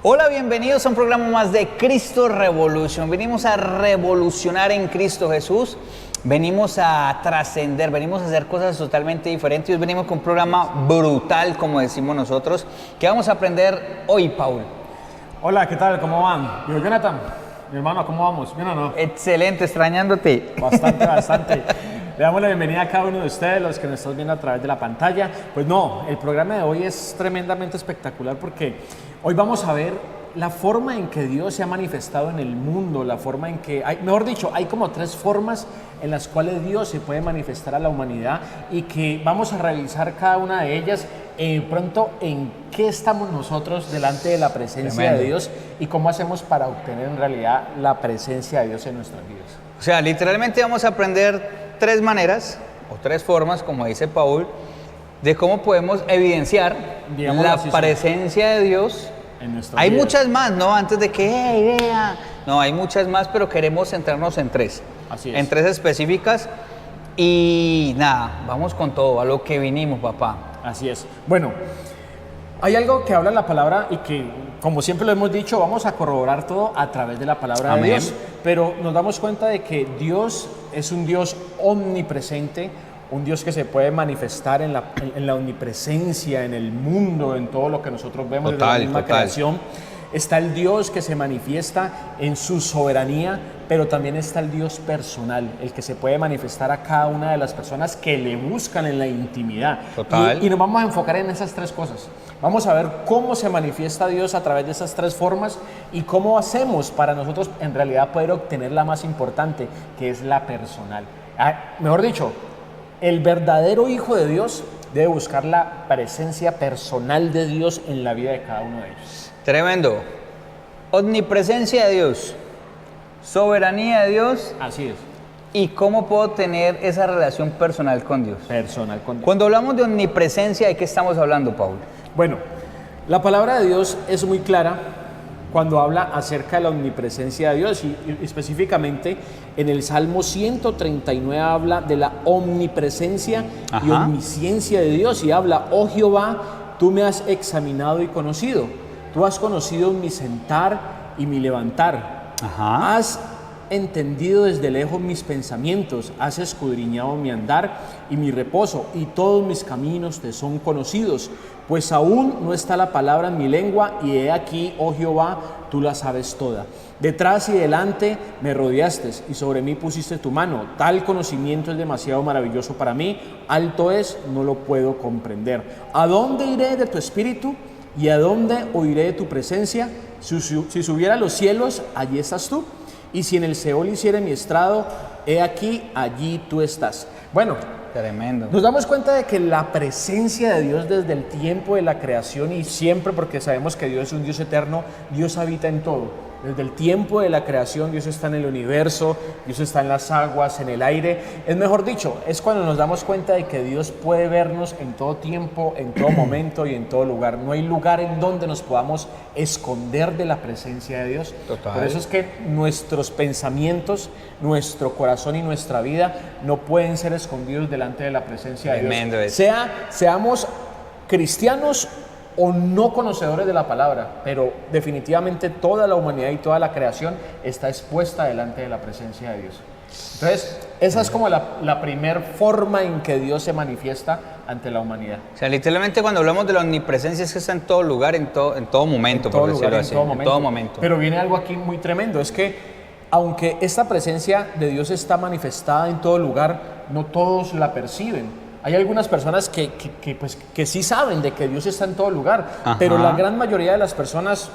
Hola, bienvenidos a un programa más de Cristo Revolution. Venimos a revolucionar en Cristo Jesús. Venimos a trascender, venimos a hacer cosas totalmente diferentes. Hoy venimos con un programa brutal, como decimos nosotros, que vamos a aprender hoy, Paul. Hola, ¿qué tal? ¿Cómo van? Yo, Jonathan, mi hermano, ¿cómo vamos? ¿Bien o no? Excelente, extrañándote. Bastante. Le damos la bienvenida a cada uno de ustedes, los que nos están viendo a través de la pantalla. Pues no, el programa de hoy es tremendamente espectacular porque hoy vamos a ver la forma en que Dios se ha manifestado en el mundo, la forma en que, mejor dicho, hay como tres formas en las cuales Dios se puede manifestar a la humanidad y que vamos a revisar cada una de ellas pronto en qué estamos nosotros delante de la presencia de Dios y cómo hacemos para obtener en realidad la presencia de Dios en nuestras vidas. O sea, literalmente vamos a aprender tres maneras o tres formas, como dice Paul, de cómo podemos evidenciar la presencia de Dios. Hay muchas más, ¿no? Antes de que, vea. No, hay muchas más, pero queremos centrarnos en tres. Así es. En tres específicas. Y nada, vamos con todo, a lo que vinimos, papá. Así es. Bueno, hay algo que habla la palabra y que, como siempre lo hemos dicho, vamos a corroborar todo a través de la palabra de Dios. Pero nos damos cuenta de que Dios es un Dios omnipresente, un Dios que se puede manifestar en la omnipresencia, en el mundo, en todo lo que nosotros vemos de la misma creación. Está el Dios que se manifiesta en su soberanía, pero también está el Dios personal, el que se puede manifestar a cada una de las personas que le buscan en la intimidad. Y nos vamos a enfocar en esas tres cosas. Vamos a ver cómo se manifiesta Dios a través de esas tres formas y cómo hacemos para nosotros en realidad poder obtener la más importante, que es la personal. Mejor dicho, el verdadero Hijo de Dios debe buscar la presencia personal de Dios en la vida de cada uno de ellos. Tremendo. Omnipresencia de Dios, soberanía de Dios. Así es. ¿Y cómo puedo tener esa relación personal con Dios? Personal con Dios. Cuando hablamos de omnipresencia, ¿de qué estamos hablando, Paul? Bueno, la palabra de Dios es muy clara cuando habla acerca de la omnipresencia de Dios y específicamente en el Salmo 139 habla de la omnipresencia y omnisciencia de Dios y habla: oh Jehová, tú me has examinado y conocido, tú has conocido mi sentar y mi levantar, has entendido desde lejos mis pensamientos, has escudriñado mi andar y mi reposo, y todos mis caminos te son conocidos, pues aún no está la palabra en mi lengua, y he aquí, oh Jehová, tú la sabes toda. Detrás y delante me rodeaste, y sobre mí pusiste tu mano. Tal conocimiento es demasiado maravilloso para mí, alto es, no lo puedo comprender. ¿A dónde iré de tu espíritu? ¿Y a dónde oiré de tu presencia? Si subiera a los cielos, allí estás tú. Y si en el Seol hiciere mi estrado, he aquí, allí tú estás. Bueno, tremendo. Nos damos cuenta de que la presencia de Dios desde el tiempo de la creación y siempre, porque sabemos que Dios es un Dios eterno, Dios habita en todo. Desde el tiempo de la creación, Dios está en el universo, Dios está en las aguas, en el aire. Es mejor dicho, es cuando nos damos cuenta de que Dios puede vernos en todo tiempo, en todo momento y en todo lugar. No hay lugar en donde nos podamos esconder de la presencia de Dios. Total. Por eso es que nuestros pensamientos, nuestro corazón y nuestra vida no pueden ser escondidos delante de la presencia de Dios. Seamos cristianos o no conocedores de la palabra, pero definitivamente toda la humanidad y toda la creación está expuesta delante de la presencia de Dios. Entonces, esa es como la primera forma en que Dios se manifiesta ante la humanidad. O sea, literalmente cuando hablamos de la omnipresencia es que está en todo lugar, en todo momento, por decirlo así. En todo momento. Pero viene algo aquí muy tremendo, es que aunque esta presencia de Dios está manifestada en todo lugar, no todos la perciben. Hay algunas personas que sí saben de que Dios está en todo lugar, pero la gran mayoría de las personas,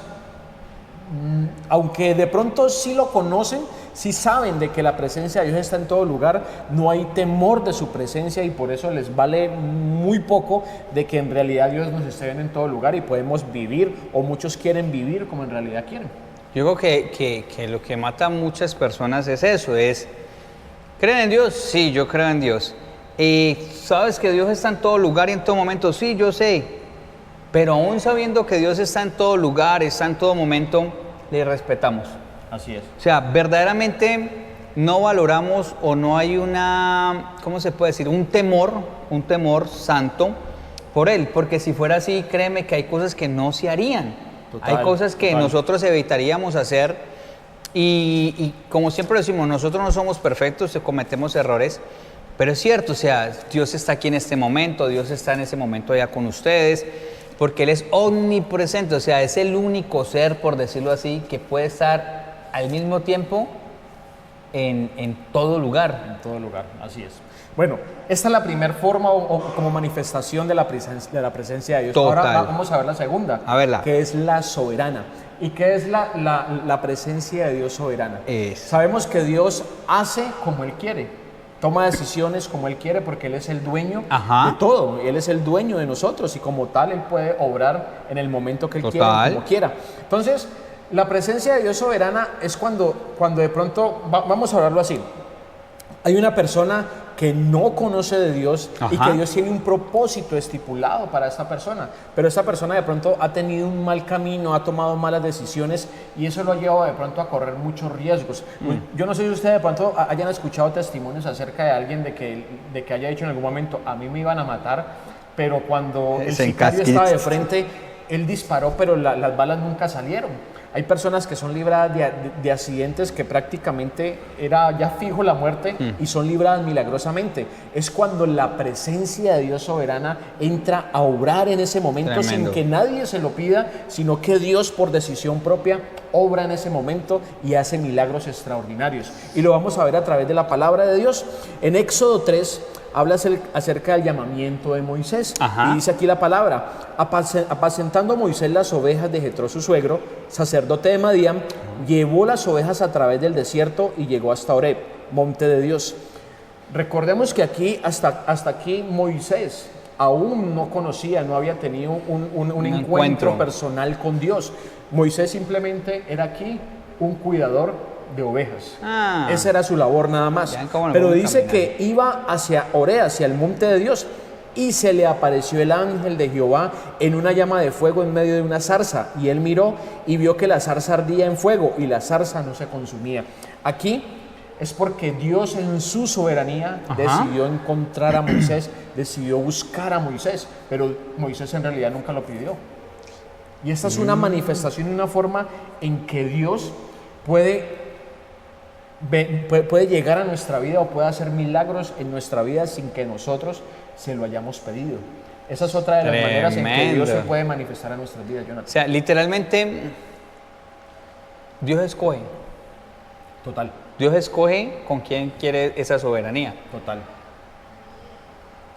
aunque de pronto sí lo conocen, sí saben de que la presencia de Dios está en todo lugar, no hay temor de su presencia y por eso les vale muy poco de que en realidad Dios nos esté viendo en todo lugar y podemos vivir, o muchos quieren vivir como en realidad quieren. Yo creo que lo que mata a muchas personas es eso, ¿creen en Dios? Sí, yo creo en Dios. Y sabes que Dios está en todo lugar y en todo momento, sí, yo sé, pero aún sabiendo que Dios está en todo lugar, está en todo momento, le respetamos. Así es. O sea, verdaderamente no valoramos o no hay una, ¿cómo se puede decir? Un temor santo por Él, porque si fuera así, créeme que hay cosas que no se harían. Total, Hay cosas que total. nosotros evitaríamos hacer y como siempre decimos, nosotros no somos perfectos, cometemos errores, pero es cierto, o sea, Dios está aquí en este momento, Dios está en ese momento ya con ustedes, porque Él es omnipresente, o sea, es el único ser, por decirlo así, que puede estar al mismo tiempo en todo lugar. En todo lugar, así es. Bueno, esta es la primera forma o como manifestación de la presencia de Dios. Total. Ahora vamos a ver la segunda, A verla. que es la soberana. ¿Y qué es la presencia de Dios soberana? Es. Sabemos que Dios hace como Él quiere, toma decisiones como Él quiere porque Él es el dueño Ajá. de todo, Él es el dueño de nosotros y como tal Él puede obrar en el momento que Él Total. quiera, como quiera. Entonces, la presencia de Dios soberana es cuando de pronto, vamos a hablarlo así, hay una persona que no conoce de Dios y Ajá. que Dios tiene un propósito estipulado para esta persona, pero esta persona de pronto ha tenido un mal camino, ha tomado malas decisiones y eso lo ha llevado de pronto a correr muchos riesgos. Yo no sé si ustedes de pronto hayan escuchado testimonios acerca de alguien de que haya dicho en algún momento, a mí me iban a matar, pero cuando el Se sicario encasquilla. estaba de frente, él disparó, pero las balas nunca salieron. Hay personas que son libradas de accidentes que prácticamente era ya fijo la muerte y son libradas milagrosamente. Es cuando la presencia de Dios soberana entra a obrar en ese momento Tremendo. sin que nadie se lo pida, sino que Dios por decisión propia obra en ese momento y hace milagros extraordinarios. Y lo vamos a ver a través de la palabra de Dios. En Éxodo 3 habla acerca del llamamiento de Moisés. Ajá. Y dice aquí la palabra, apacentando Moisés las ovejas de Jetro su suegro, sacerdote de Madián, llevó las ovejas a través del desierto y llegó hasta Horeb, monte de Dios. Recordemos que aquí, hasta aquí Moisés aún no conocía, no había tenido un encuentro personal con Dios. Moisés simplemente era aquí un cuidador de ovejas. Esa era su labor nada más. Pero dice que iba hacia Horeb, hacia el monte de Dios, y se le apareció el ángel de Jehová en una llama de fuego en medio de una zarza, y él miró y vio que la zarza ardía en fuego y la zarza no se consumía. Aquí es porque Dios en su soberanía decidió encontrar a Moisés, decidió buscar a Moisés, pero Moisés en realidad nunca lo pidió. Y esta es una manifestación y una forma en que Dios puede llegar a nuestra vida o puede hacer milagros en nuestra vida sin que nosotros se lo hayamos pedido. Esa es otra de las maneras en que Dios se puede manifestar en nuestras vidas, Jonathan. O sea, literalmente, Dios escoge. Total. Dios escoge con quién quiere esa soberanía. Total.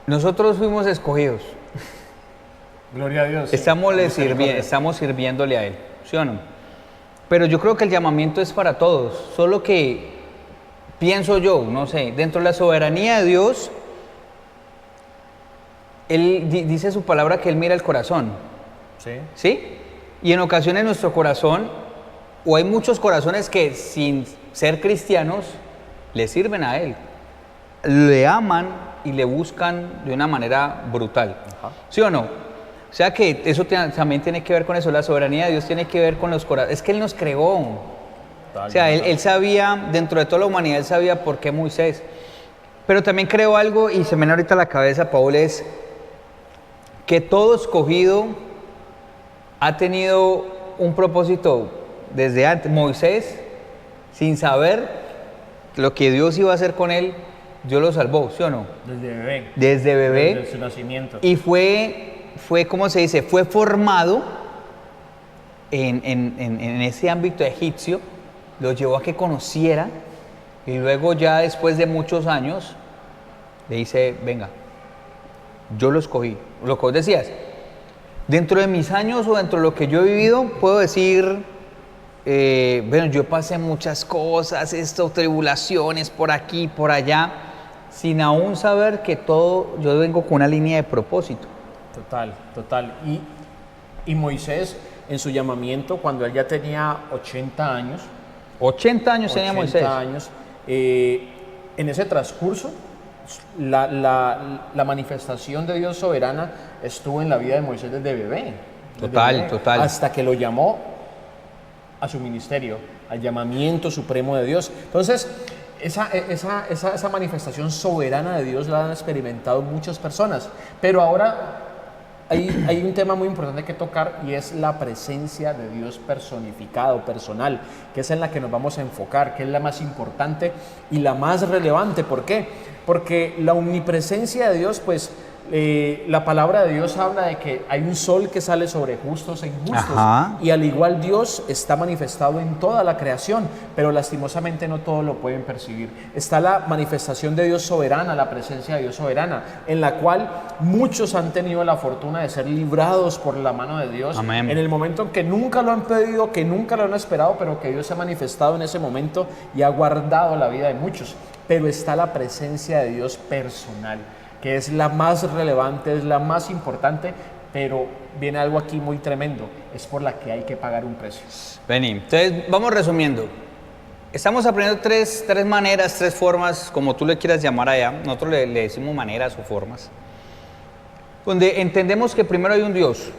Nosotros fuimos escogidos. Gloria a Dios. Estamos sirviéndole a Él, ¿sí o no? Pero yo creo que el llamamiento es para todos, solo que pienso yo, no sé, dentro de la soberanía de Dios, Él dice su palabra que Él mira el corazón, ¿sí? Y en ocasiones nuestro corazón, o hay muchos corazones que sin ser cristianos, le sirven a Él, le aman y le buscan de una manera brutal, ¿sí o no? O sea que eso también tiene que ver con eso, la soberanía de Dios tiene que ver con los corazones, es que Él nos creó. O sea, él sabía, dentro de toda la humanidad, Él sabía por qué Moisés. Pero también creo algo, y se me viene ahorita a la cabeza, Paul, es que todo escogido ha tenido un propósito desde antes. Moisés, sin saber lo que Dios iba a hacer con él, Dios lo salvó, ¿sí o no? Desde bebé. Desde bebé. Desde su nacimiento. Y fue, ¿cómo se dice? Fue formado en ese ámbito egipcio, lo llevó a que conociera y luego ya después de muchos años le dice, venga, yo lo escogí. Lo que vos decías, dentro de mis años o dentro de lo que yo he vivido, puedo decir, bueno, yo pasé muchas cosas, tribulaciones por aquí, por allá, sin aún saber que todo, yo vengo con una línea de propósito. Total. Y Moisés, en su llamamiento, cuando él ya tenía 80 años. 80 años tenía Moisés. 80 años. En ese transcurso, la manifestación de Dios soberana estuvo en la vida de Moisés desde bebé. Total. Hasta que lo llamó a su ministerio, al llamamiento supremo de Dios. Entonces, esa manifestación soberana de Dios la han experimentado muchas personas. Pero ahora hay un tema muy importante que tocar y es la presencia de Dios personificado, personal, que es en la que nos vamos a enfocar, que es la más importante y la más relevante. ¿Por qué? Porque la omnipresencia de Dios, pues la palabra de Dios habla de que hay un sol que sale sobre justos e injustos. Ajá. Y al igual Dios está manifestado en toda la creación, pero lastimosamente no todos lo pueden percibir. Está la manifestación de Dios soberana, la presencia de Dios soberana, en la cual muchos han tenido la fortuna de ser librados por la mano de Dios. Amén. En el momento en que nunca lo han pedido, que nunca lo han esperado, pero que Dios se ha manifestado en ese momento y ha guardado la vida de muchos. Pero está la presencia de Dios personal, que es la más relevante, es la más importante, pero viene algo aquí muy tremendo, es por la que hay que pagar un precio. Vení, entonces vamos resumiendo. Estamos aprendiendo tres maneras, tres formas, como tú le quieras llamar allá. Nosotros le decimos maneras o formas. Donde entendemos que primero hay un Dios.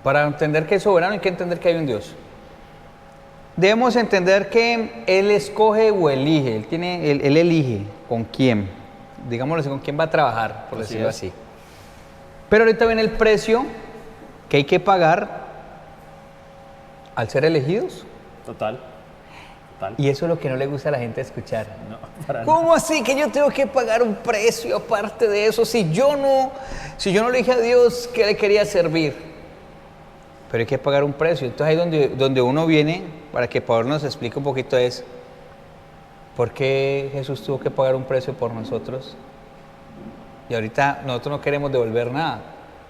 Para entender que es soberano hay que entender que hay un Dios. Debemos entender que Él escoge o elige, Él elige con quién. Digámoslo así, con quién va a trabajar, por decirlo así. Pero ahorita viene el precio que hay que pagar al ser elegidos. Total. Y eso es lo que no le gusta a la gente escuchar. No, para ¿Cómo nada. así que yo tengo que pagar un precio aparte de eso? Si yo no le dije a Dios que le quería servir. Pero hay que pagar un precio. Entonces ahí donde uno viene, para que Pablo nos explique un poquito, es ¿por qué Jesús tuvo que pagar un precio por nosotros? Y ahorita nosotros no queremos devolver nada.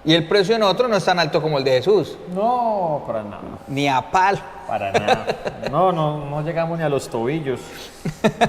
Y el precio de nosotros no es tan alto como el de Jesús. No, para nada. Ni a pal. Para nada. No llegamos ni a los tobillos.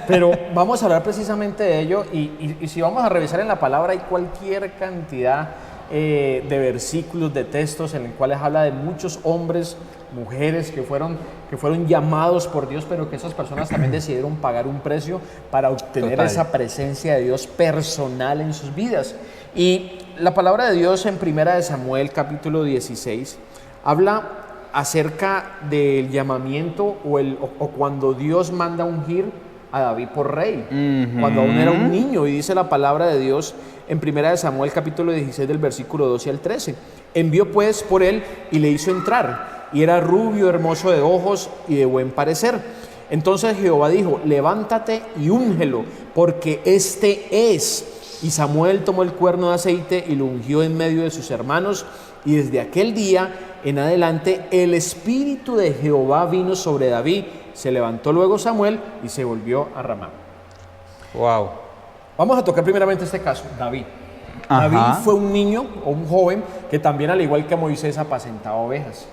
Pero vamos a hablar precisamente de ello y si vamos a revisar en la palabra hay cualquier cantidad de versículos, de textos en los cuales habla de muchos hombres, mujeres que fueron llamados por Dios, pero que esas personas también decidieron pagar un precio para obtener Total. esa presencia de Dios personal en sus vidas. Y la palabra de Dios en 1 Samuel capítulo 16 habla acerca del llamamiento o cuando Dios manda ungir a David por rey, cuando aún era un niño, y dice la palabra de Dios en 1 Samuel capítulo 16 del versículo 12 al 13. Envió pues por él y le hizo entrar, y era rubio, hermoso de ojos y de buen parecer. Entonces Jehová dijo: levántate y úngelo, porque este es. Y Samuel tomó el cuerno de aceite y lo ungió en medio de sus hermanos, y desde aquel día en adelante el espíritu de Jehová vino sobre David. Se levantó luego Samuel y se volvió a Ramá. Wow. Vamos a tocar primeramente este caso, David. Ajá. David fue un niño o un joven que también, al igual que Moisés, apacentaba ovejas.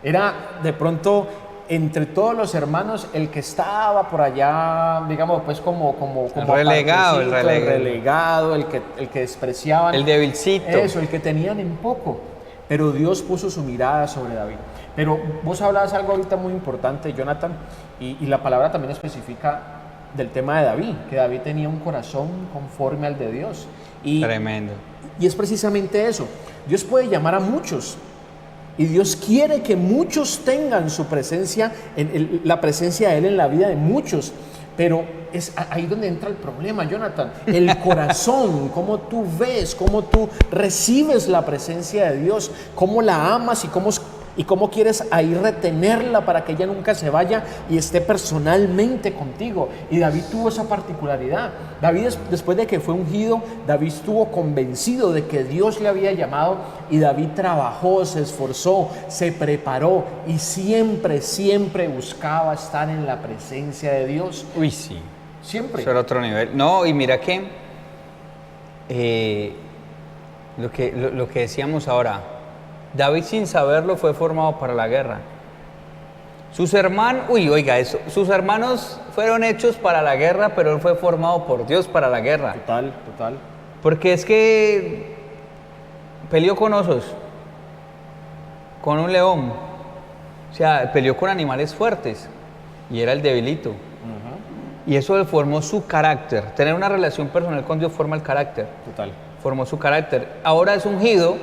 Era de pronto entre todos los hermanos el que estaba por allá, digamos, pues como El relegado, el relegado, el que despreciaban. El debilcito. Eso, el que tenían en poco. Pero Dios puso su mirada sobre David. Pero vos hablabas algo ahorita muy importante, Jonathan, y la palabra también especifica del tema de David, que David tenía un corazón conforme al de Dios. Tremendo. Y es precisamente eso. Dios puede llamar a muchos. Y Dios quiere que muchos tengan su presencia, la presencia de Él en la vida de muchos. Pero es ahí donde entra el problema, Jonathan. El corazón, cómo tú ves, cómo tú recibes la presencia de Dios, cómo la amas y cómo quieres ahí retenerla para que ella nunca se vaya y esté personalmente contigo. Y David tuvo esa particularidad. David, después de que fue ungido, David estuvo convencido de que Dios le había llamado, y David trabajó, se esforzó, se preparó y siempre buscaba estar en la presencia de Dios. Uy, sí. Siempre. Eso era otro nivel. No, y mira que lo que decíamos ahora, David, sin saberlo, fue formado para la guerra. Sus hermanos fueron hechos para la guerra, pero él fue formado por Dios para la guerra. Total. Porque es que peleó con osos, con un león, o sea, peleó con animales fuertes y era el debilito. Y eso le formó su carácter. Tener una relación personal con Dios forma el carácter. Total. Formó su carácter. Ahora es ungido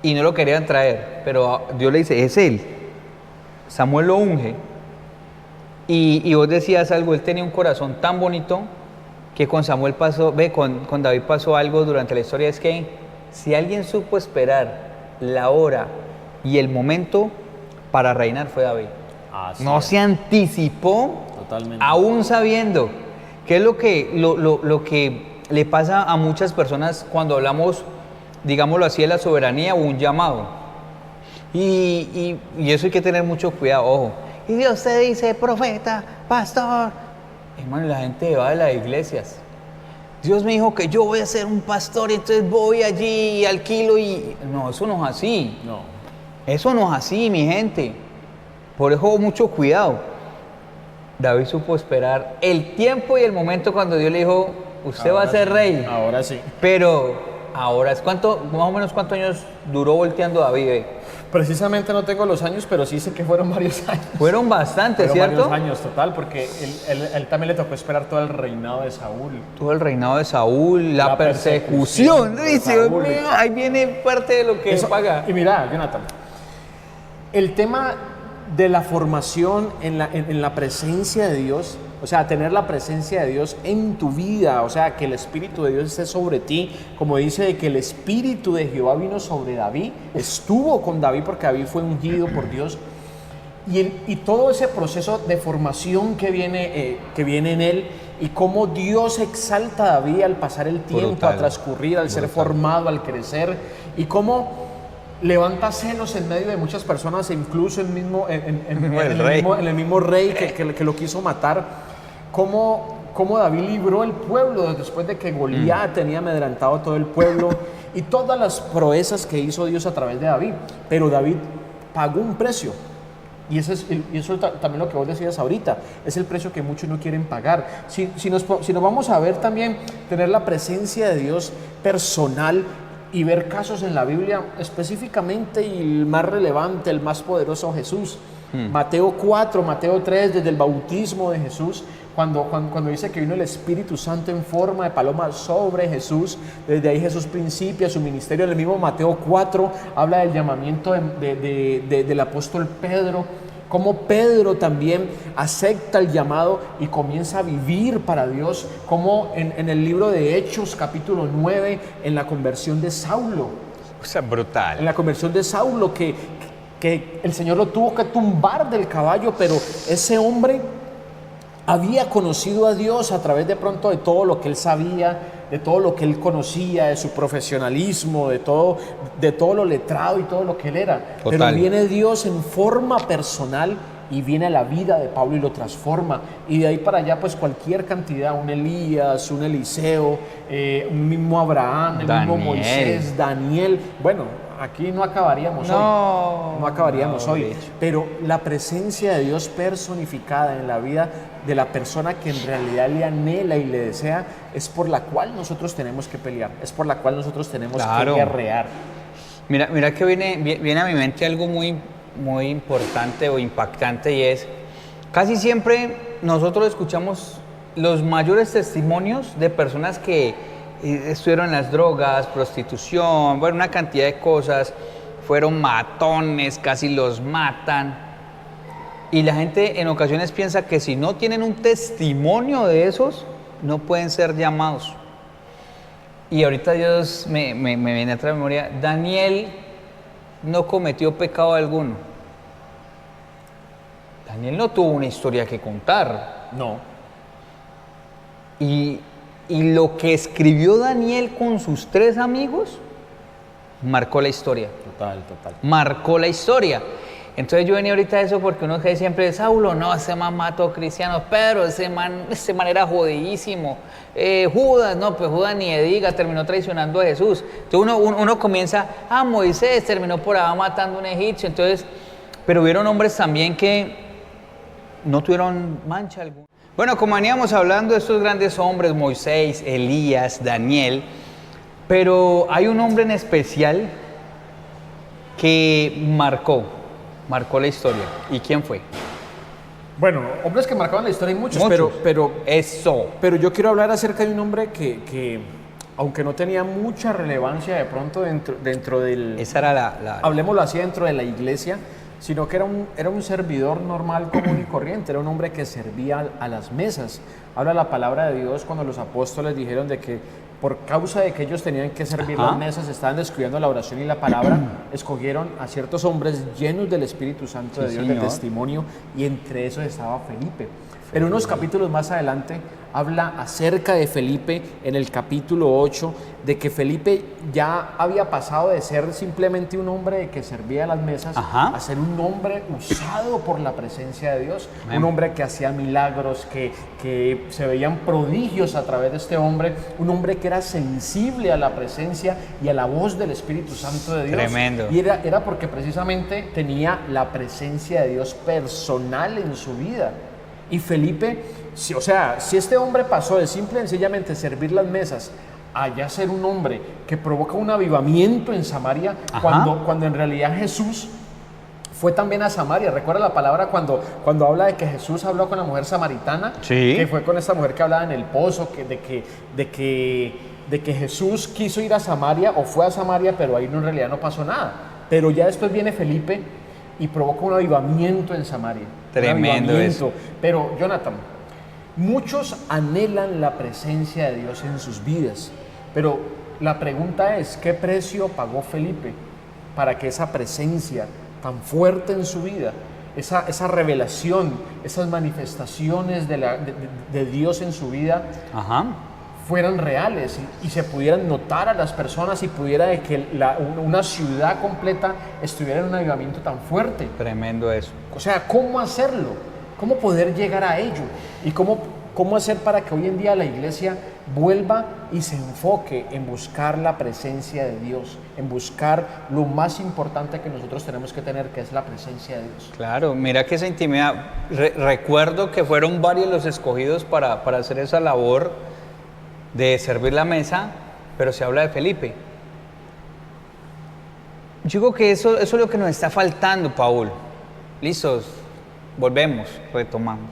y no lo querían traer, pero Dios le dice, es él. Samuel lo unge. Y vos decías algo, él tenía un corazón tan bonito que con Samuel pasó, con David pasó algo durante la historia, es que si alguien supo esperar la hora y el momento para reinar fue David. Así No es. se anticipó, Totalmente. aún sabiendo que es lo que le pasa a muchas personas cuando hablamos, digámoslo así, de la soberanía o un llamado. Y eso hay que tener mucho cuidado, ojo. Y Dios te dice, profeta, pastor. Hermano, la gente va de las iglesias. Dios me dijo que yo voy a ser un pastor y entonces voy allí y alquilo y... No, eso no es así. No. Eso no es así, mi gente. Por eso mucho cuidado. David supo esperar el tiempo y el momento cuando Dios le dijo, usted va a ser rey. Ahora sí. Pero ahora, más o menos cuántos años duró volteando David? Precisamente no tengo los años, pero sí sé que fueron varios años. Fueron bastantes, Fueron ¿cierto? varios años, total, porque él también le tocó esperar todo el reinado de Saúl. Todo el reinado de Saúl, la persecución. de Dice, Saúl. ahí viene parte de lo que Eso- paga. Y mira, Jonathan, el tema de la formación en la presencia de Dios, o sea, tener la presencia de Dios en tu vida, o sea, que el Espíritu de Dios esté sobre ti, como dice de que el Espíritu de Jehová vino sobre David, estuvo con David porque David fue ungido por Dios, y todo ese proceso de formación que viene en él, y cómo Dios exalta a David al pasar el tiempo, Brutal. a transcurrir, al ser formado, al crecer, y cómo levanta celos en medio de muchas personas, e incluso en el mismo rey que lo quiso matar. Cómo David libró el pueblo después de que Goliat tenía amedrantado a todo el pueblo, y todas las proezas que hizo Dios a través de David. Pero David pagó un precio. Y eso también lo que vos decías ahorita, es el precio que muchos no quieren pagar. Si nos vamos a ver también, tener la presencia de Dios personal y ver casos en la Biblia, específicamente y el más relevante, el más poderoso, Jesús. Mateo 4, Mateo 3, desde el bautismo de Jesús, cuando dice que vino el Espíritu Santo en forma de paloma sobre Jesús, desde ahí Jesús principia su ministerio. En el mismo Mateo 4 habla del llamamiento del apóstol Pedro, cómo Pedro también acepta el llamado y comienza a vivir para Dios, como en el libro de Hechos capítulo 9, en la conversión de Saulo. O sea, brutal. En la conversión de Saulo, que el Señor lo tuvo que tumbar del caballo, pero ese hombre había conocido a Dios a través de pronto de todo lo que él sabía, de todo lo que él conocía, de su profesionalismo, de todo lo letrado y todo lo que él era. Total. Pero viene Dios en forma personal y viene a la vida de Pablo y lo transforma. Y de ahí para allá, pues cualquier cantidad, un Elías, un Eliseo, un mismo Abraham, el mismo Moisés, Daniel. Bueno, aquí no acabaríamos hoy. No acabaríamos hoy. bicho. Pero la presencia de Dios personificada en la vida de la persona que en realidad le anhela y le desea, es por la cual nosotros tenemos que pelear, es por la cual nosotros tenemos Claro. que guerrear. Mira que viene a mi mente algo muy, muy importante o impactante, y es, casi siempre nosotros escuchamos los mayores testimonios de personas que estuvieron en las drogas, prostitución, bueno, una cantidad de cosas, fueron matones, casi los matan. Y la gente en ocasiones piensa que si no tienen un testimonio de esos, no pueden ser llamados. Y ahorita Dios me viene a traer memoria, Daniel no cometió pecado alguno. Daniel no tuvo una historia que contar. No. Y lo que escribió Daniel con sus 3 amigos, marcó la historia. Total. Marcó la historia. Entonces yo venía ahorita a eso porque uno que siempre, Saulo, no, ese man mató cristianos, Pedro, ese man era jodidísimo, Judas, no, pues Judas ni de diga, terminó traicionando a Jesús. Entonces uno comienza, Moisés terminó por allá matando a un egipcio, entonces, pero hubieron hombres también que no tuvieron mancha alguna. Bueno, como veníamos hablando de estos grandes hombres, Moisés, Elías, Daniel, pero hay un hombre en especial que marcó la historia. ¿Y quién fue? Bueno, hombres que marcaban la historia hay muchos. Pero yo quiero hablar acerca de un hombre que aunque no tenía mucha relevancia de pronto dentro del... Esa era la... Hablemoslo así, dentro de la iglesia, sino que era un servidor normal, común y corriente, era un hombre que servía a las mesas. Habla la palabra de Dios cuando los apóstoles dijeron de que por causa de que ellos tenían que servir las mesas, estaban descuidando la oración y la palabra, escogieron a ciertos hombres llenos del Espíritu Santo de Dios, de testimonio, y entre esos estaba Felipe. Pero unos capítulos más adelante habla acerca de Felipe en el capítulo 8, de que Felipe ya había pasado de ser simplemente un hombre que servía a las mesas a ser un hombre usado por la presencia de Dios, un hombre que hacía milagros, que se veían prodigios a través de este hombre, un hombre que era sensible a la presencia y a la voz del Espíritu Santo de Dios. Tremendo. Y era porque precisamente tenía la presencia de Dios personal en su vida. Y Felipe, si este hombre pasó de simple y sencillamente servir las mesas a ya ser un hombre que provoca un avivamiento en Samaria, cuando en realidad Jesús fue también a Samaria. ¿Recuerda la palabra cuando habla de que Jesús habló con la mujer samaritana? Sí. Que fue con esta mujer que hablaba en el pozo, de que Jesús quiso ir a Samaria o fue a Samaria, pero ahí en realidad no pasó nada. Pero ya después viene Felipe y provoca un avivamiento en Samaria. Tremendo eso. Pero, Jonathan, muchos anhelan la presencia de Dios en sus vidas, pero la pregunta es, ¿qué precio pagó Felipe para que esa presencia tan fuerte en su vida, esa revelación, esas manifestaciones de Dios en su vida fueran reales y se pudieran notar a las personas y pudiera de que una ciudad completa estuviera en un avivamiento tan fuerte? Tremendo eso. O sea, ¿cómo hacerlo? ¿Cómo poder llegar a ello? ¿Y cómo hacer para que hoy en día la iglesia vuelva y se enfoque en buscar la presencia de Dios, en buscar lo más importante que nosotros tenemos que tener, que es la presencia de Dios? Claro, mira que esa intimidad, recuerdo que fueron varios los escogidos para hacer esa labor de servir la mesa, pero se habla de Felipe. Yo digo que eso es lo que nos está faltando, Paul. Listos, volvemos, retomamos.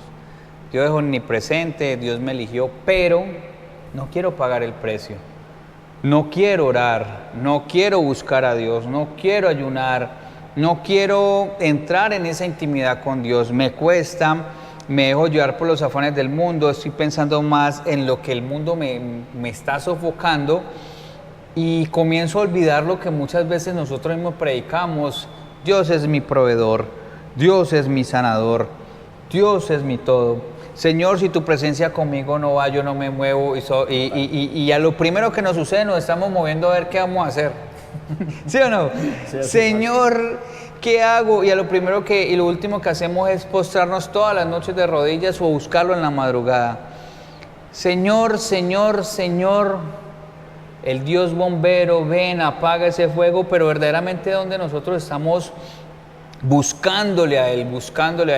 Dios es omnipresente, Dios me eligió, pero no quiero pagar el precio. No quiero orar, no quiero buscar a Dios, no quiero ayunar, no quiero entrar en esa intimidad con Dios. Me cuesta, me dejo llevar por los afanes del mundo, estoy pensando más en lo que el mundo me está sofocando y comienzo a olvidar lo que muchas veces nosotros mismos predicamos. Dios es mi proveedor, Dios es mi sanador, Dios es mi todo. Señor, si tu presencia conmigo no va, yo no me muevo. Y a lo primero que nos sucede nos estamos moviendo a ver qué vamos a hacer. ¿Sí o no? Sí, Señor, ¿qué hago? Y a lo primero y lo último que hacemos es postrarnos todas las noches de rodillas o buscarlo en la madrugada. Señor, Señor, Señor, el Dios bombero, ven, apaga ese fuego, pero verdaderamente donde nosotros estamos buscándole a Él.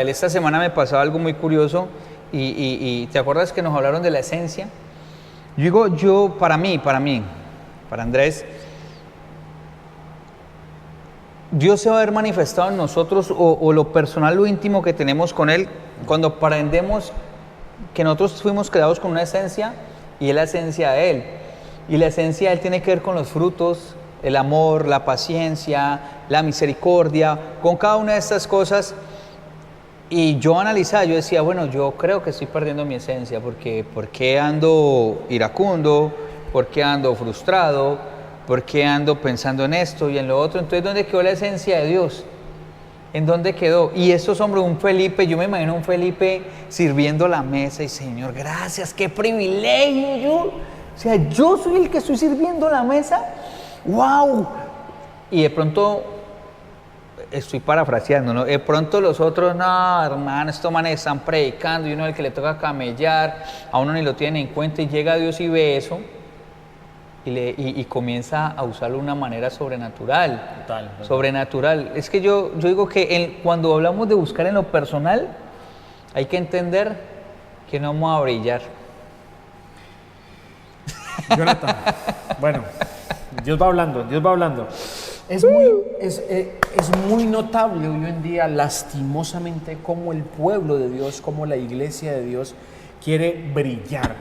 Esta semana me pasaba algo muy curioso y ¿te acuerdas que nos hablaron de la esencia? Para Andrés, Dios se va a ver manifestado en nosotros o lo personal, lo íntimo que tenemos con Él, cuando aprendemos que nosotros fuimos creados con una esencia y es la esencia de Él. Y la esencia de Él tiene que ver con los frutos, el amor, la paciencia, la misericordia, con cada una de estas cosas. Y yo analizaba, yo decía, bueno, yo creo que estoy perdiendo mi esencia, porque ¿por qué ando iracundo? ¿Por qué ando frustrado? ¿Por qué ando pensando en esto y en lo otro? Entonces, ¿dónde quedó la esencia de Dios? ¿En dónde quedó? Y estos hombres, un Felipe, yo me imagino un Felipe sirviendo la mesa y Señor, gracias, qué privilegio. Yo soy el que estoy sirviendo la mesa. ¡Wow! Y de pronto, estoy parafraseando, ¿no? De pronto los otros, no, hermano, estos manes están predicando y uno es el que le toca camellar, a uno ni lo tiene en cuenta y llega Dios y ve eso. Y comienza a usarlo de una manera sobrenatural. Total. Sobrenatural. Es que yo digo que cuando hablamos de buscar en lo personal, hay que entender que no vamos a brillar. Jonathan, bueno, Dios va hablando. Es muy notable hoy en día, lastimosamente, cómo el pueblo de Dios, cómo la iglesia de Dios quiere brillar,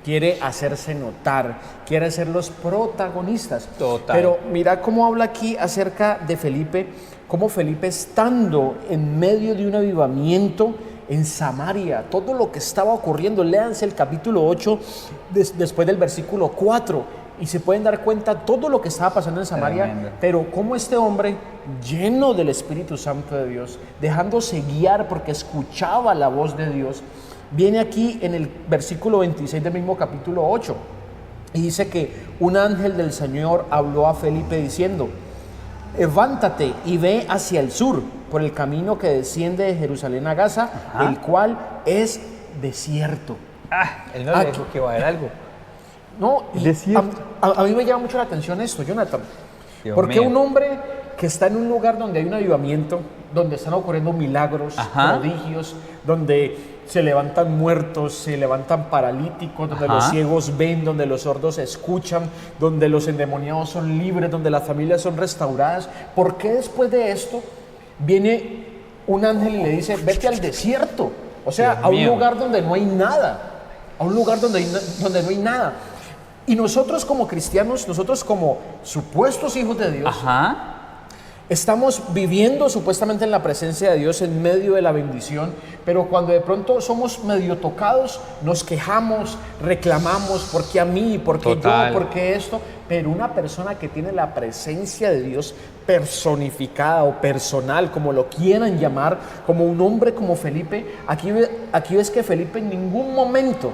quiere hacerse notar, quiere ser los protagonistas. Total. Pero mira cómo habla aquí acerca de Felipe, cómo Felipe estando en medio de un avivamiento en Samaria, todo lo que estaba ocurriendo, léanse el capítulo 8 después del versículo 4, y se pueden dar cuenta todo lo que estaba pasando en Samaria, Tremendo. pero cómo este hombre, lleno del Espíritu Santo de Dios, dejándose guiar porque escuchaba la voz de Dios, viene aquí en el versículo 26 del mismo capítulo 8 y dice que un ángel del Señor habló a Felipe diciendo: levántate y ve hacia el sur por el camino que desciende de Jerusalén a Gaza, Ajá. el cual es desierto. Él no le Aquí- dijo que iba a haber algo. No, y Desierto. a mí me llama mucho la atención esto, Jonathan. Dios Porque mío. un hombre que está en un lugar donde hay un avivamiento, donde están ocurriendo milagros, Ajá. prodigios, donde se levantan muertos, se levantan paralíticos, donde Ajá. los ciegos ven, donde los sordos escuchan, donde los endemoniados son libres, donde las familias son restauradas, ¿por qué después de esto viene un ángel y le dice: vete al desierto? O sea, Dios a un mío. lugar donde no hay nada, a un lugar donde no hay nada. Y nosotros como cristianos, nosotros como supuestos hijos de Dios, Ajá. estamos viviendo supuestamente en la presencia de Dios en medio de la bendición, pero cuando de pronto somos medio tocados, nos quejamos, reclamamos: ¿por qué a mí? ¿Por qué Total. yo? ¿Por qué esto? Pero una persona que tiene la presencia de Dios personificada o personal, como lo quieran llamar, como un hombre como Felipe, aquí ves que Felipe en ningún momento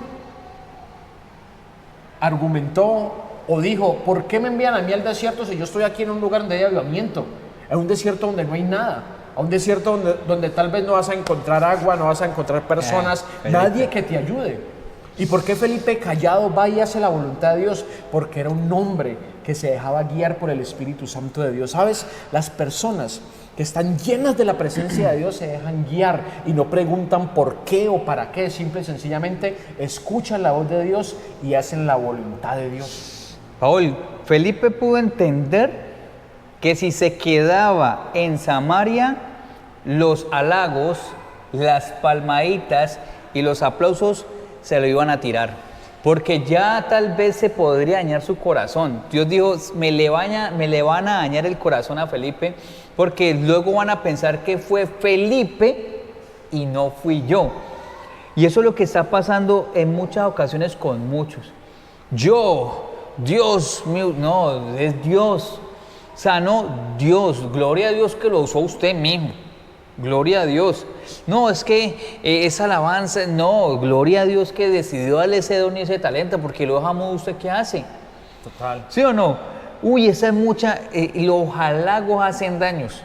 argumentó o dijo: ¿por qué me envían a mí al desierto si yo estoy aquí en un lugar donde hay avivamiento? En un desierto donde no hay nada, a un desierto donde tal vez no vas a encontrar agua, no vas a encontrar personas, Felipe. nadie que te ayude. ¿Y por qué Felipe callado va y hace la voluntad de Dios? Porque era un hombre que se dejaba guiar por el Espíritu Santo de Dios. ¿Sabes? Las personas que están llenas de la presencia de Dios se dejan guiar y no preguntan por qué o para qué, simple y sencillamente escuchan la voz de Dios y hacen la voluntad de Dios. Paul, Felipe pudo entender que si se quedaba en Samaria, los halagos, las palmaditas y los aplausos se lo iban a tirar, porque ya tal vez se podría dañar su corazón. Dios dijo: me le van a dañar el corazón a Felipe, porque luego van a pensar que fue Felipe y no fui yo. Y eso es lo que está pasando en muchas ocasiones con muchos. Dios mío, no, es Dios. Sanó Dios, gloria a Dios que lo usó usted mismo. Gloria a Dios. No, es que esa alabanza, no, gloria a Dios que decidió darle ese don y ese talento, porque lo dejamos usted, ¿qué hace? Total. ¿Sí o no? Uy, esa es mucha, los halagos hacen daños.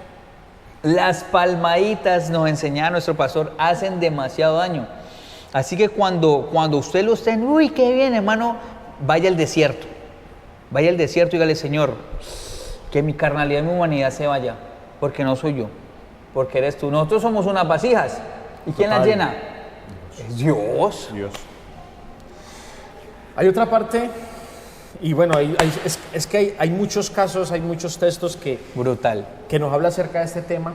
Las palmaditas, nos enseñaba nuestro pastor, hacen demasiado daño. Así que cuando usted lo esté, uy, qué bien, hermano, vaya al desierto. Vaya al desierto y dígale: Señor, que mi carnalidad y mi humanidad se vaya, porque no soy yo, porque eres tú. Nosotros somos unas vasijas. ¿Y quién las Total. llena? Es Dios. Hay otra parte, y bueno, es que hay muchos casos, hay muchos textos que Brutal. nos habla acerca de este tema,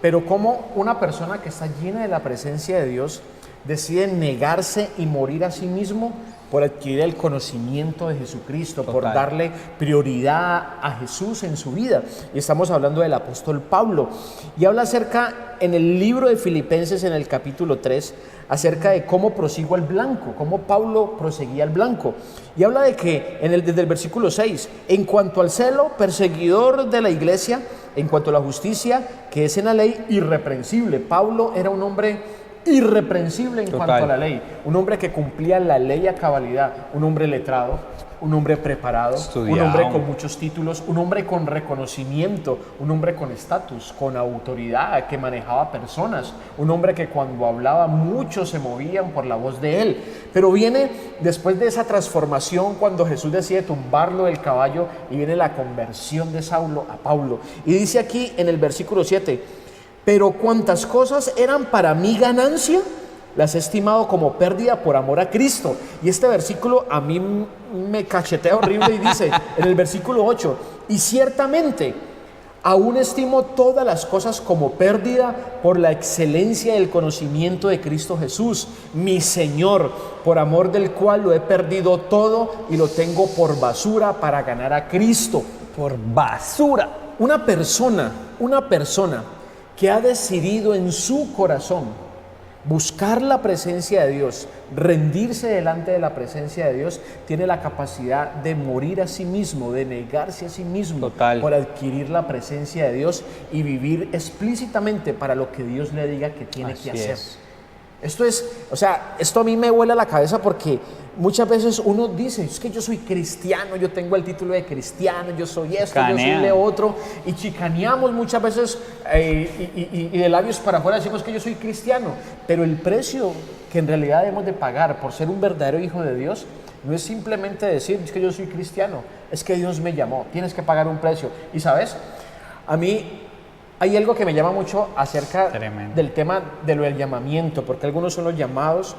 pero cómo una persona que está llena de la presencia de Dios decide negarse y morir a sí mismo por adquirir el conocimiento de Jesucristo, por Total. darle prioridad a Jesús en su vida. Y estamos hablando del apóstol Pablo. Y habla acerca, en el libro de Filipenses, en el capítulo 3, acerca de cómo prosigo al blanco, cómo Pablo proseguía al blanco. Y habla de que, desde el versículo 6, en cuanto al celo, perseguidor de la iglesia, en cuanto a la justicia, que es en la ley, irreprensible. Pablo era un hombre irreprensible en Total. cuanto a la ley, un hombre que cumplía la ley a cabalidad, un hombre letrado, un hombre preparado, Estudiado. un hombre con muchos títulos, un hombre con reconocimiento, un hombre con estatus, con autoridad, que manejaba personas, un hombre que cuando hablaba muchos se movían por la voz de él. Pero viene después de esa transformación, cuando Jesús decide tumbarlo del caballo, y viene la conversión de Saulo a Pablo. Y dice aquí en el versículo 7: pero cuantas cosas eran para mí ganancia, las he estimado como pérdida por amor a Cristo. Y este versículo a mí me cachetea horrible y dice en el versículo 8: y ciertamente aún estimo todas las cosas como pérdida por la excelencia del conocimiento de Cristo Jesús, mi Señor, por amor del cual lo he perdido todo y lo tengo por basura para ganar a Cristo. Por basura. Una persona que ha decidido en su corazón buscar la presencia de Dios, rendirse delante de la presencia de Dios, tiene la capacidad de morir a sí mismo, de negarse a sí mismo, Total. por adquirir la presencia de Dios y vivir explícitamente para lo que Dios le diga que tiene Así que hacer. es. Esto a mí me vuela la cabeza porque muchas veces uno dice, es que yo soy cristiano, yo tengo el título de cristiano, yo soy esto, yo soy lo otro, y chicaneamos muchas veces y de labios para afuera decimos que yo soy cristiano, pero el precio que en realidad debemos de pagar por ser un verdadero hijo de Dios no es simplemente decir, es que yo soy cristiano, es que Dios me llamó, tienes que pagar un precio. Y sabes, a mí hay algo que me llama mucho acerca Tremendo. del tema de lo del llamamiento, porque algunos son los llamados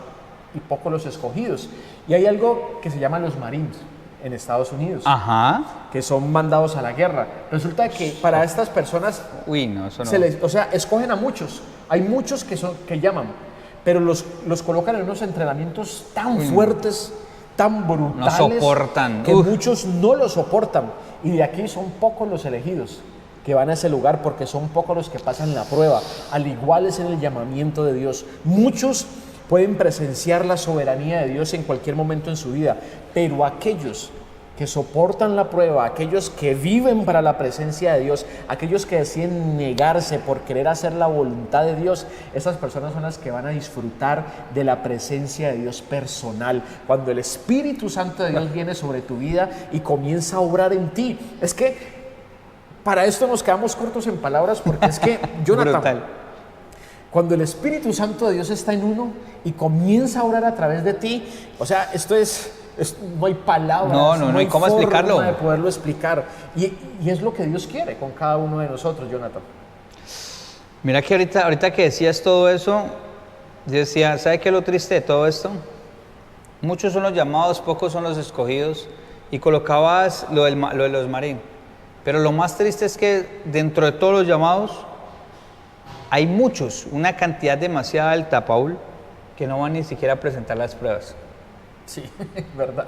y pocos los escogidos. Y hay algo que se llama los Marines en Estados Unidos, Ajá. que son mandados a la guerra. Resulta que para estas personas Uy, no, eso no. escogen a muchos. Hay muchos que llaman, pero los colocan en unos entrenamientos tan fuertes, tan brutales, No soportan. que Uf. muchos no lo soportan. Y de aquí son pocos los elegidos que van a ese lugar, porque son pocos los que pasan la prueba. Al igual es en el llamamiento de Dios. Muchos pueden presenciar la soberanía de Dios en cualquier momento en su vida, pero aquellos que soportan la prueba, aquellos que viven para la presencia de Dios, aquellos que deciden negarse por querer hacer la voluntad de Dios, esas personas son las que van a disfrutar de la presencia de Dios personal, cuando el Espíritu Santo de Dios viene sobre tu vida y comienza a obrar en ti. Es que para esto nos quedamos cortos en palabras, porque es que, Jonathan, Brutal. cuando el Espíritu Santo de Dios está en uno y comienza a orar a través de ti, o sea, no hay palabras, No hay cómo forma explicarlo. de poderlo explicar. Y es lo que Dios quiere con cada uno de nosotros, Jonathan. Mira que ahorita que decías todo eso, yo decía, ¿sabe qué es lo triste de todo esto? Muchos son los llamados, pocos son los escogidos, y colocabas lo de los Marines. Pero lo más triste es que dentro de todos los llamados hay muchos, una cantidad demasiado alta, Paul, que no van ni siquiera a presentar las pruebas. Sí, verdad.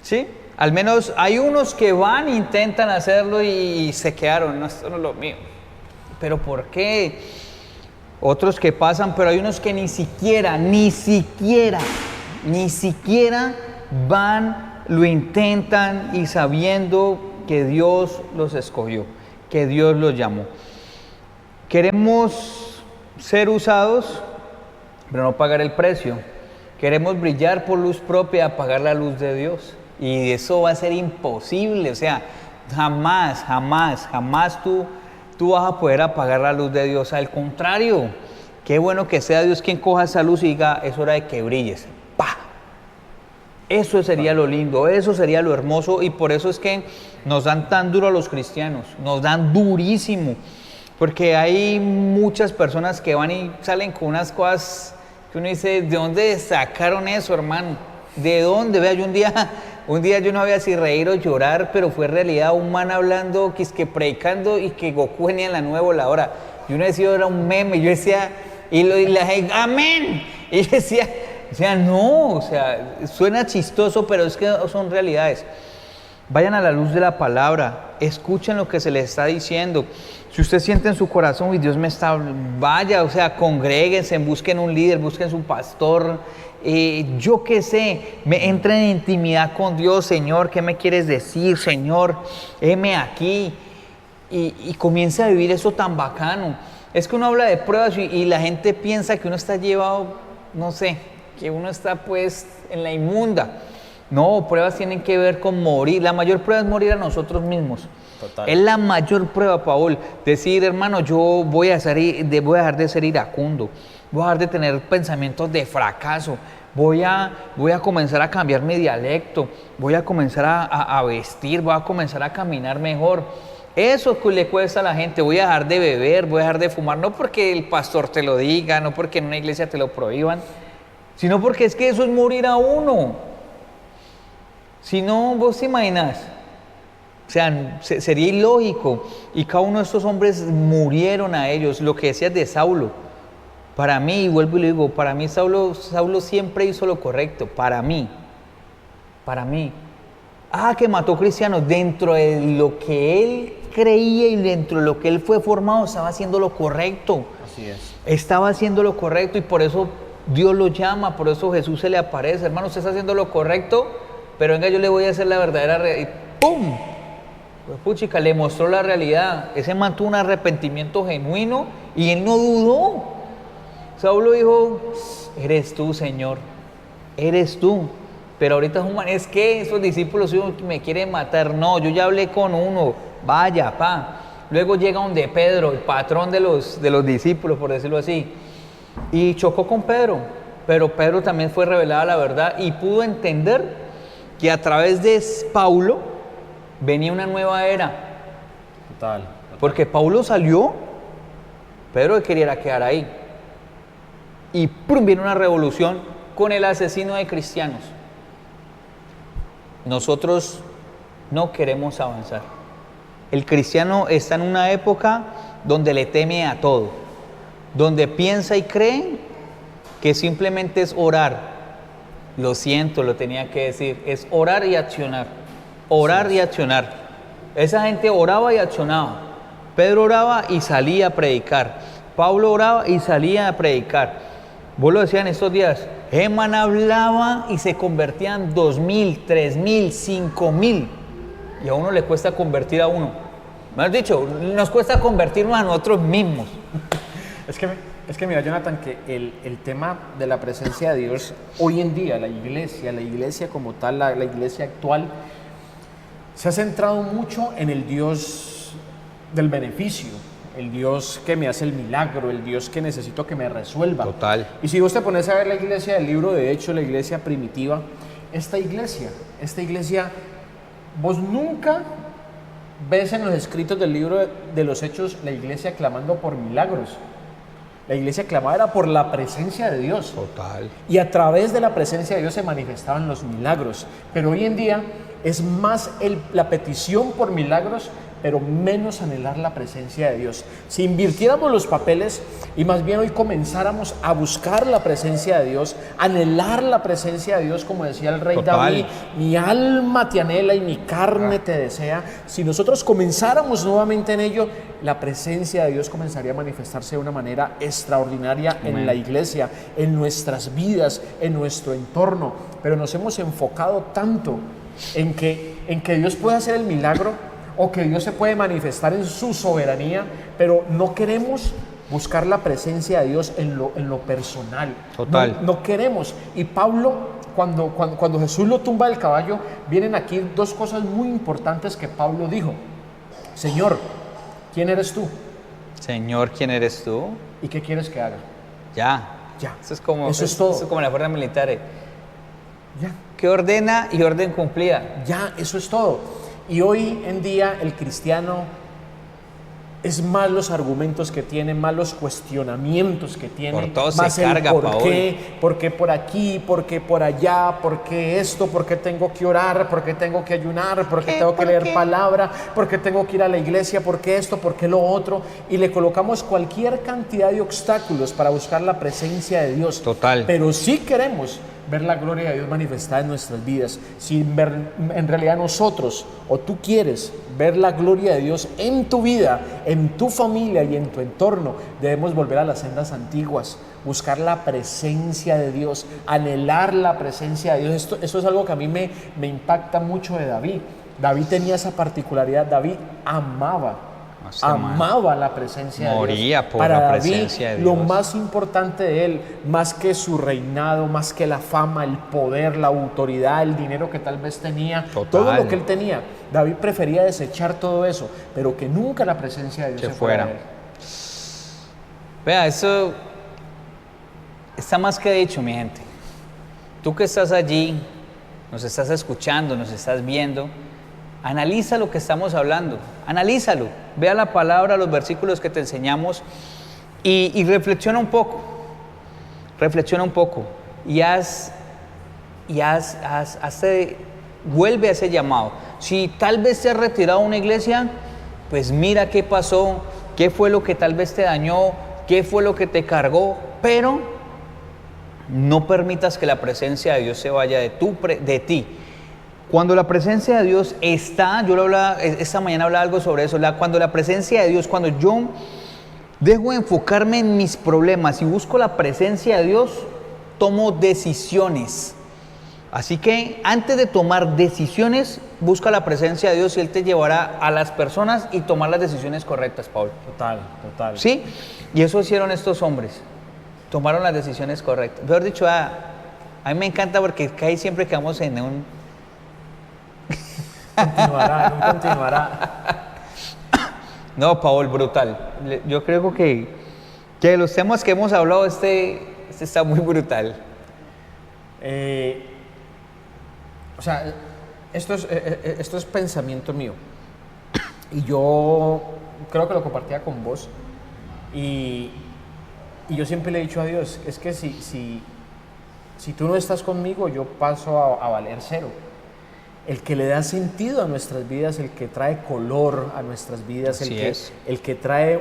¿Sí? Al menos hay unos que van, intentan hacerlo y se quedaron, no, esto no es lo mío. ¿Pero por qué? Otros que pasan, pero hay unos que ni siquiera van, lo intentan y sabiendo que Dios los escogió, que Dios los llamó. Queremos ser usados, pero no pagar el precio. Queremos brillar por luz propia, pagar la luz de Dios. Y eso va a ser imposible. O sea, jamás tú vas a poder apagar la luz de Dios. Al contrario, qué bueno que sea Dios quien coja esa luz y diga, es hora de que brilles. ¡Pah! Eso sería lo lindo, eso sería lo hermoso, y por eso es que nos dan tan duro a los cristianos, nos dan durísimo, porque hay muchas personas que van y salen con unas cosas que uno dice, ¿de dónde sacaron eso, hermano? ¿De dónde? Vea, yo un día yo no sabía si reír o llorar, pero fue realidad un man hablando, que predicando y que Goku venía en la nueva voladora. Y uno decía, era un meme, yo decía, y la gente, amén, y yo decía, no, suena chistoso, pero es que son realidades. Vayan a la luz de la palabra, escuchen lo que se les está diciendo. Si usted siente en su corazón y Dios me está, vaya, congréguense, busquen un líder, busquen su pastor, yo qué sé, entren en intimidad con Dios. Señor, ¿qué me quieres decir? Señor, heme aquí, y comience a vivir eso tan bacano. Es que uno habla de pruebas y la gente piensa que uno está llevado, no sé, que uno está pues en la inmunda. No, pruebas tienen que ver con morir. La mayor prueba es morir a nosotros mismos. Total. Es la mayor prueba, Paul. Decir, hermano, yo voy a dejar de ser iracundo. Voy a dejar de tener pensamientos de fracaso. Voy a comenzar a cambiar mi dialecto. Voy a comenzar a vestir. Voy a comenzar a caminar mejor. Eso que le cuesta a la gente. Voy a dejar de beber, voy a dejar de fumar. No porque el pastor te lo diga, no porque en una iglesia te lo prohíban, sino porque es que eso es morir a uno. Si no, vos te imaginas, sería ilógico. Y cada uno de estos hombres murieron a ellos. Lo que decías de Saulo, para mí, y vuelvo y le digo, para mí Saulo siempre hizo lo correcto, para mí. que mató cristianos. Dentro de lo que él creía y dentro de lo que él fue formado, estaba haciendo lo correcto. Así es. Estaba haciendo lo correcto y por eso Dios lo llama, por eso Jesús se le aparece. Hermano, usted está haciendo lo correcto, pero venga, yo le voy a hacer la verdadera realidad. ¡Pum! Pues puchica, le mostró la realidad. Ese man tuvo un arrepentimiento genuino y él no dudó. Saulo dijo, eres tú, Señor, eres tú. Pero ahorita es un man, es que esos discípulos me quieren matar. No, yo ya hablé con uno, vaya, pa. Luego llega donde Pedro, el patrón de los discípulos, por decirlo así, y chocó con Pedro. Pero Pedro también fue revelada la verdad y pudo entender que a través de Paulo venía una nueva era. Total. Porque Paulo salió, Pedro quería quedar ahí. Y ¡prum! Viene una revolución con el asesino de cristianos. Nosotros no queremos avanzar. El cristiano está en una época donde le teme a todo, donde piensa y cree que simplemente es orar. Lo siento, lo tenía que decir, es orar y accionar. Orar y accionar. Esa gente oraba y accionaba. Pedro oraba y salía a predicar. Pablo oraba y salía a predicar. Vos lo decías en estos días, Eman hablaba y se convertían 2,000, 3,000, 5,000. Y a uno le cuesta convertir a uno. Me has dicho, nos cuesta convertirnos a nosotros mismos. Es que mira, Jonathan, que el tema de la presencia de Dios hoy en día, la iglesia como tal, la iglesia actual, se ha centrado mucho en el Dios del beneficio, el Dios que me hace el milagro, el Dios que necesito que me resuelva. Total. Y si vos te pones a ver la iglesia del libro de Hechos, la iglesia primitiva, esta iglesia, vos nunca ves en los escritos del libro de los Hechos la iglesia clamando por milagros. La iglesia clamaba era por la presencia de Dios. Total. Y a través de la presencia de Dios se manifestaban los milagros. Pero hoy en día es más la petición por milagros, pero menos anhelar la presencia de Dios. Si invirtiéramos los papeles y más bien hoy comenzáramos a buscar la presencia de Dios, anhelar la presencia de Dios, como decía el rey David, mi alma te anhela y mi carne te desea. Si nosotros comenzáramos nuevamente en ello, la presencia de Dios comenzaría a manifestarse de una manera extraordinaria en la iglesia, en nuestras vidas, en nuestro entorno. Pero nos hemos enfocado tanto en que Dios puede hacer el milagro, o que Dios se puede manifestar en su soberanía, pero no queremos buscar la presencia de Dios en lo personal. Total. No queremos. Y Pablo, cuando Jesús lo tumba del caballo, vienen aquí dos cosas muy importantes que Pablo dijo. Señor, ¿quién eres tú? Señor, ¿quién eres tú? ¿Y qué quieres que haga? Ya. Eso es todo. Eso es como la fuerza militar. Ya. Que ordena y orden cumplida. Ya, eso es todo. Y hoy en día el cristiano es más los argumentos que tiene, más los cuestionamientos que tiene, por todo más se carga, por qué por aquí, por qué por allá, por qué esto, por qué tengo que orar, por qué tengo que ayunar, por qué tengo que leer palabra, por qué tengo que ir a la iglesia, por qué esto, por qué lo otro, y le colocamos cualquier cantidad de obstáculos para buscar la presencia de Dios. Total. Pero sí queremos ver la gloria de Dios manifestada en nuestras vidas. Si en realidad nosotros o tú quieres ver la gloria de Dios en tu vida, en tu familia y en tu entorno, debemos volver a las sendas antiguas, buscar la presencia de Dios, anhelar la presencia de Dios. Esto es algo que a mí me impacta mucho de David. David tenía esa particularidad. David amaba la presencia de Dios. Moría por la presencia de Dios. Lo más importante de él, más que su reinado, más que la fama, el poder, la autoridad, el dinero que tal vez tenía, todo lo que él tenía, David prefería desechar todo eso, pero que nunca la presencia de Dios se fuera de él. Vea, eso está más que dicho, mi gente. Tú que estás allí, nos estás escuchando, nos estás viendo, analiza lo que estamos hablando, analízalo, vea la palabra, los versículos que te enseñamos y reflexiona un poco y vuelve a ese llamado. Si tal vez te has retirado a una iglesia, pues mira qué pasó, qué fue lo que tal vez te dañó, qué fue lo que te cargó, pero no permitas que la presencia de Dios se vaya de ti. Cuando la presencia de Dios está, yo lo hablaba, esta mañana hablaba algo sobre eso, cuando la presencia de Dios, cuando yo dejo de enfocarme en mis problemas y busco la presencia de Dios, tomo decisiones. Así que antes de tomar decisiones, busca la presencia de Dios y Él te llevará a las personas y tomar las decisiones correctas, Pablo. Total, total. ¿Sí? Y eso hicieron estos hombres. Tomaron las decisiones correctas. Mejor dicho, a mí me encanta porque ahí siempre quedamos en un... Continuará. No, Paul, brutal. Yo creo que de los temas que hemos hablado, este está muy brutal. O sea, esto es pensamiento mío. Y yo creo que lo compartía con vos. Y yo siempre le he dicho a Dios, es que si tú no estás conmigo, yo paso a valer cero. El que le da sentido a nuestras vidas, el que trae color a nuestras vidas, el que trae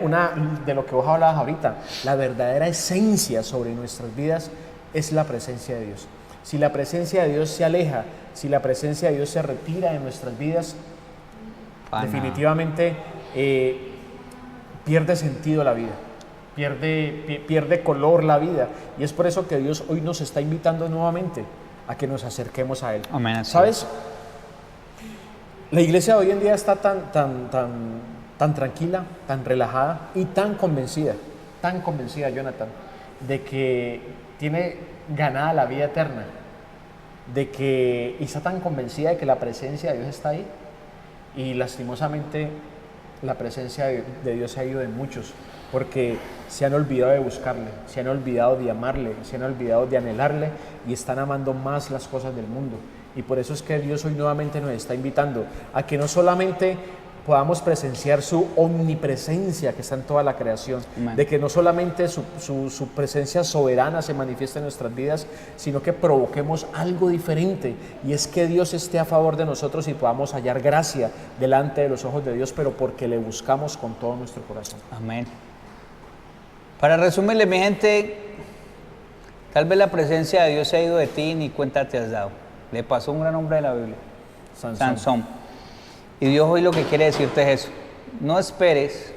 de lo que vos hablabas ahorita, la verdadera esencia sobre nuestras vidas es la presencia de Dios. Si la presencia de Dios se aleja, si la presencia de Dios se retira de nuestras vidas, definitivamente pierde sentido la vida, pierde color la vida. Y es por eso que Dios hoy nos está invitando nuevamente a que nos acerquemos a Él. Amén. ¿Sabes? La iglesia de hoy en día está tan tranquila, tan relajada y tan convencida, Jonathan, de que tiene ganada la vida eterna, y está tan convencida de que la presencia de Dios está ahí, y lastimosamente la presencia de Dios se ha ido de muchos, porque se han olvidado de buscarle, se han olvidado de amarle, se han olvidado de anhelarle y están amando más las cosas del mundo. Y por eso es que Dios hoy nuevamente nos está invitando a que no solamente podamos presenciar su omnipresencia que está en toda la creación, Amén. de que no solamente su presencia soberana se manifieste en nuestras vidas, sino que provoquemos algo diferente, y es que Dios esté a favor de nosotros y podamos hallar gracia delante de los ojos de Dios, pero porque le buscamos con todo nuestro corazón. Amén. Para resumirle, mi gente, tal vez la presencia de Dios se ha ido de ti y ni cuenta te has dado. Le pasó a un gran hombre de la Biblia, Sansón. Y Dios hoy lo que quiere decirte es eso. No esperes,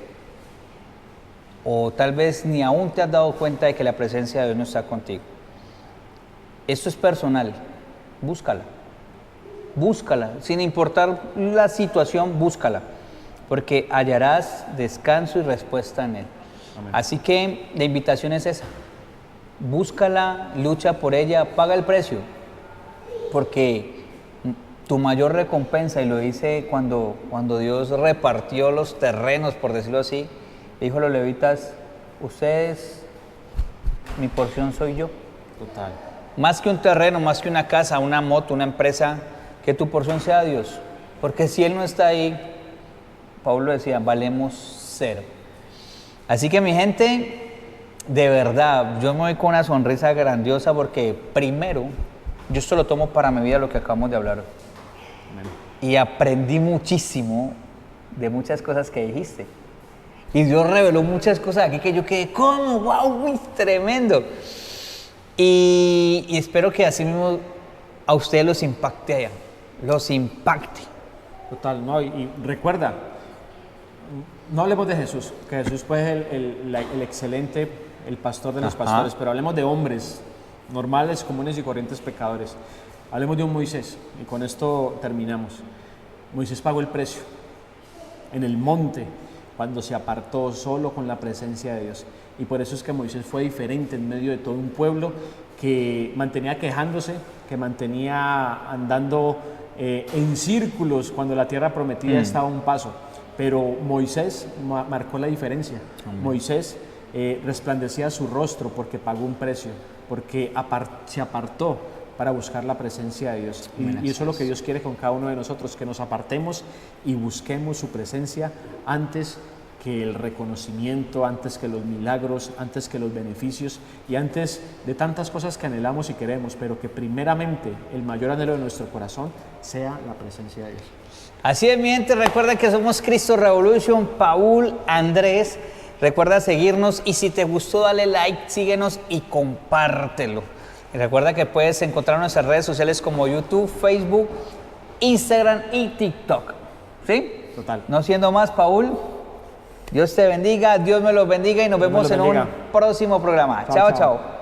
o tal vez ni aún te has dado cuenta de que la presencia de Dios no está contigo. Esto es personal. Búscala. Búscala. Sin importar la situación, búscala. Porque hallarás descanso y respuesta en Él. Amén. Así que la invitación es esa. Búscala, lucha por ella, paga el precio. Porque tu mayor recompensa, y lo dice cuando Dios repartió los terrenos, por decirlo así, dijo a los levitas, ustedes, mi porción soy yo. Total. Más que un terreno, más que una casa, una moto, una empresa, que tu porción sea Dios. Porque si Él no está ahí, Pablo decía, valemos cero. Así que mi gente, de verdad, yo me voy con una sonrisa grandiosa porque primero, yo esto lo tomo para mi vida, lo que acabamos de hablar. Amén. Y aprendí muchísimo de muchas cosas que dijiste. Y Dios reveló muchas cosas aquí que yo quedé, ¿cómo? ¡Wow! Muy tremendo. Y espero que así mismo a ustedes los impacte allá. Los impacte. Total, ¿no? Y recuerda, no hablemos de Jesús, que Jesús fue el excelente, el pastor de los pastores, pero hablemos de hombres normales, comunes y corrientes pecadores. Hablemos de un Moisés, y con esto terminamos. Moisés pagó el precio en el monte, cuando se apartó solo con la presencia de Dios. Y por eso es que Moisés fue diferente en medio de todo un pueblo que mantenía quejándose, que mantenía andando en círculos cuando la tierra prometida estaba a un paso. Pero Moisés marcó la diferencia. Moisés resplandecía su rostro porque pagó un precio, porque se apartó para buscar la presencia de Dios. Y eso es lo que Dios quiere con cada uno de nosotros, que nos apartemos y busquemos su presencia antes que el reconocimiento, antes que los milagros, antes que los beneficios y antes de tantas cosas que anhelamos y queremos, pero que primeramente el mayor anhelo de nuestro corazón sea la presencia de Dios. Así es, mi gente, recuerda que somos Cristo Revolution, Paul, Andrés. Recuerda seguirnos y si te gustó dale like, síguenos y compártelo. Y recuerda que puedes encontrar nuestras redes sociales como YouTube, Facebook Instagram y TikTok. ¿Sí? Total. No siendo más, Paul, Dios te bendiga, Dios me los bendiga y nos Dios me vemos los en un bendiga. próximo programa. Chao, Chao, chao. chao.